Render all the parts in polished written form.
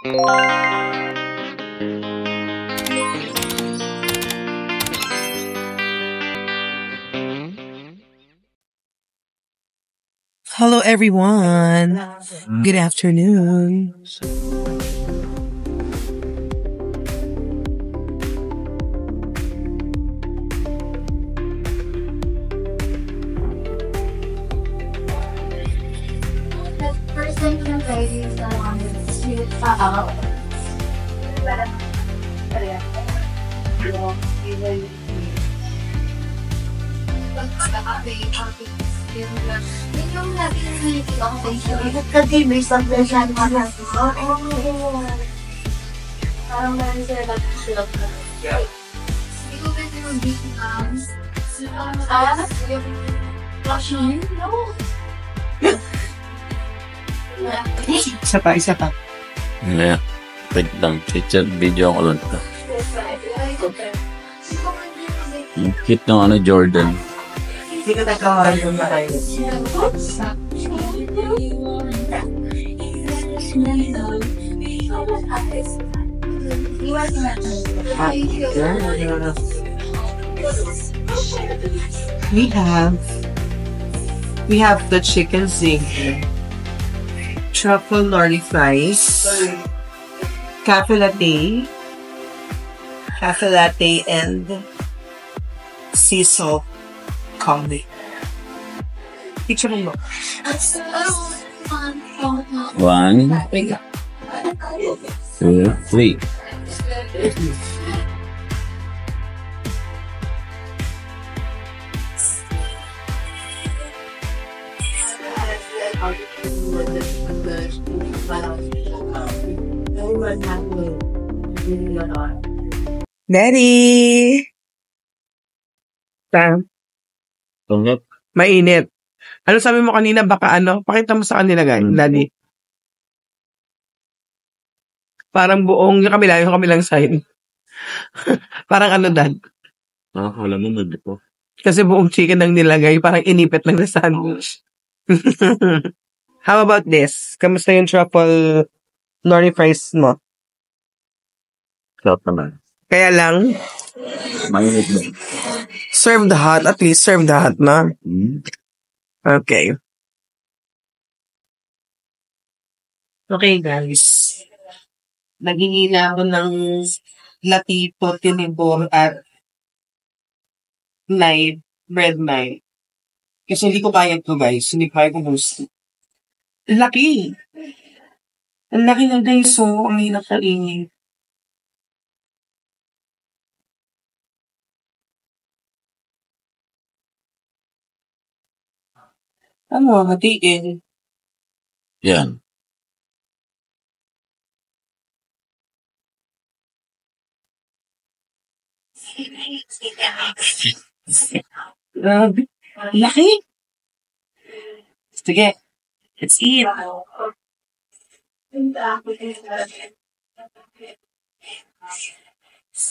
Hello everyone. Good afternoon. Isa pa. Yeah. Wait lang. Teacher, video ko lang ito. Ang cute ng Jordan. Hindi ko nagawa yung makain. We have the chicken zing, truffle nori fries, cafe latte, and sea salt combi. Picture mo. 1, 2, 3. Daddy! Sam, Tunggap. mainit. Ano sabi mo kanina? Baka pakita mo sa kanila, guys, Daddy. Parang buong yung kabilang side. Parang Dad? Wala mo po. Kasi buong chicken ang nilagay, parang inipit lang na sandwich. How about this? Kamusta yung truffle nori fries mo? Sarap naman. Kaya lang, Mainit ba? serve the hot. At least serve the hot na. Okay. Okay, guys. Nagingina ako ng latito, tinibor, at bread knife. Kasi hindi ko kaya ito, guys. Hindi ko kaya kung gusto. Laki! Ang laki ng guys, so ang hirap kainin. Ano, hatiin. Yan. Laki! Sige, let's eat.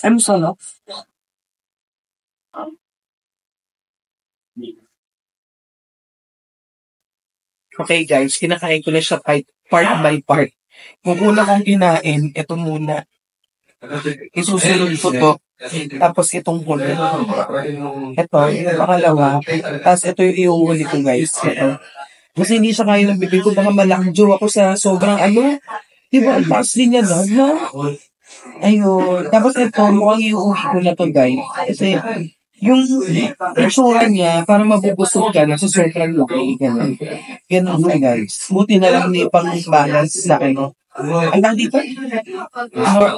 I'm solo. Okay guys, kinakain ko na siya part by part. Kung una kong kinain, ito muna. Isusunod ko to. Tapos itong huli. Ito, pangalawa. Tapos ito yung iuhuli ko guys. Ito. Kasi hindi siya kaya ng bibig ko. Baka malakjo ako sa sobrang Di ba? Ang taas din yan, no? Ayun. Tapos ito, mukhang iuhuli ko na to guys. Kasi yung itsura niya, parang mabubusog ka na sa sobrang laki. Ganun na guys. Buti na lang ni pang balance na Ang lang dito?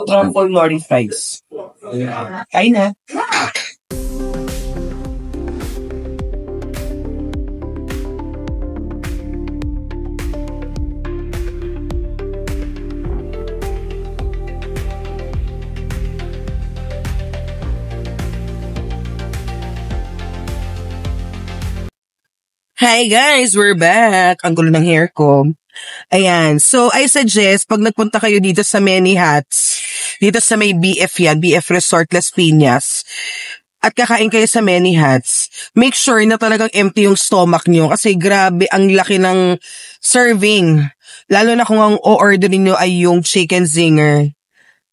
Truffle nori fries. Kain na. Hi guys, we're back. Ang gulo ng hair ko. Ayan. So, I suggest, pag nagpunta kayo dito sa Many Hats, dito sa may BF yan, BF Resort Las Piñas, at kakain kayo sa Many Hats, make sure na talagang empty yung stomach nyo kasi grabe ang laki ng serving. Lalo na kung ang o-orderin nyo ay yung chicken zinger.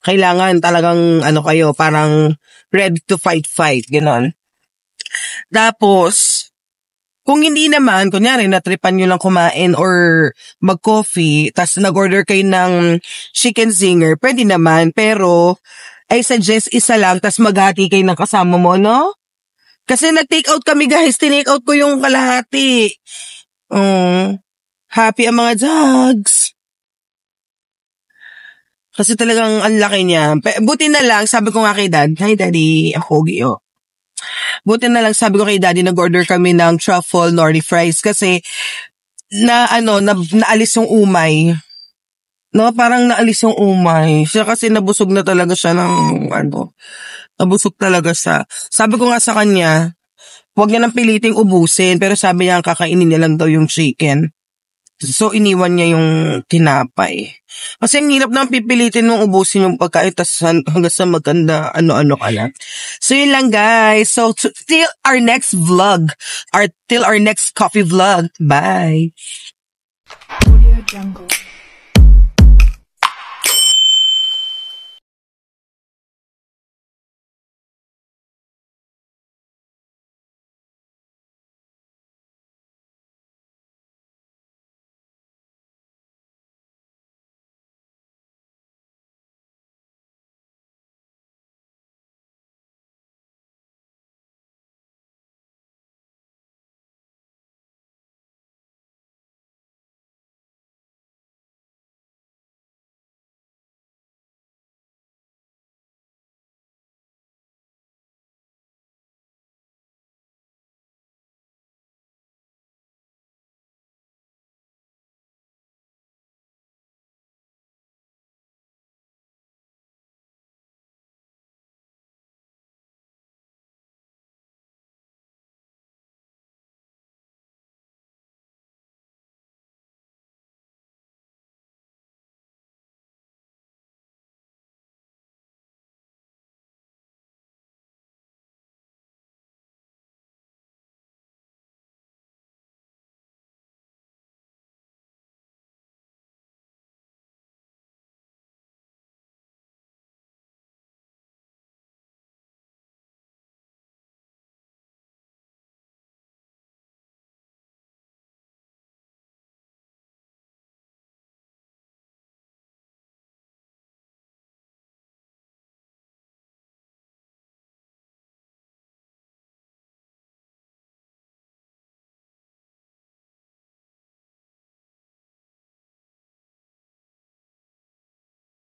Kailangan talagang, kayo, parang ready to fight, ganon. Tapos, kung hindi naman, kunyari, natripan nyo lang kumain or mag-coffee, tas nag-order kayo ng chicken zinger, pwede naman, pero, I suggest isa lang, tas maghati kayo ng kasama mo, no? Kasi nag-take out kami, guys. Tinake out ko yung kalahati. Happy ang mga dogs. Kasi talagang ang laki niya. Buti na lang, sabi ko nga kay Dad, hi Daddy, ako, Gio. Buti na lang, sabi ko kay Daddy, nag-order kami ng truffle nori fries kasi naalis yung umay. No, parang naalis yung umay. Siya kasi nabusog na talaga siya nabusog talaga siya. Sabi ko nga sa kanya, huwag niya nang piliting ubusin, pero sabi niya kakainin niya lang daw yung chicken. So, iniwan niya yung tinapay. Kasi ang hirap nang pipilitin mong ubusin yung pagkain tas hanggang sa maganda ano-ano ka lang. So, yun lang guys. So, till our next vlog. Till our next coffee vlog. Bye! Audio Jungle.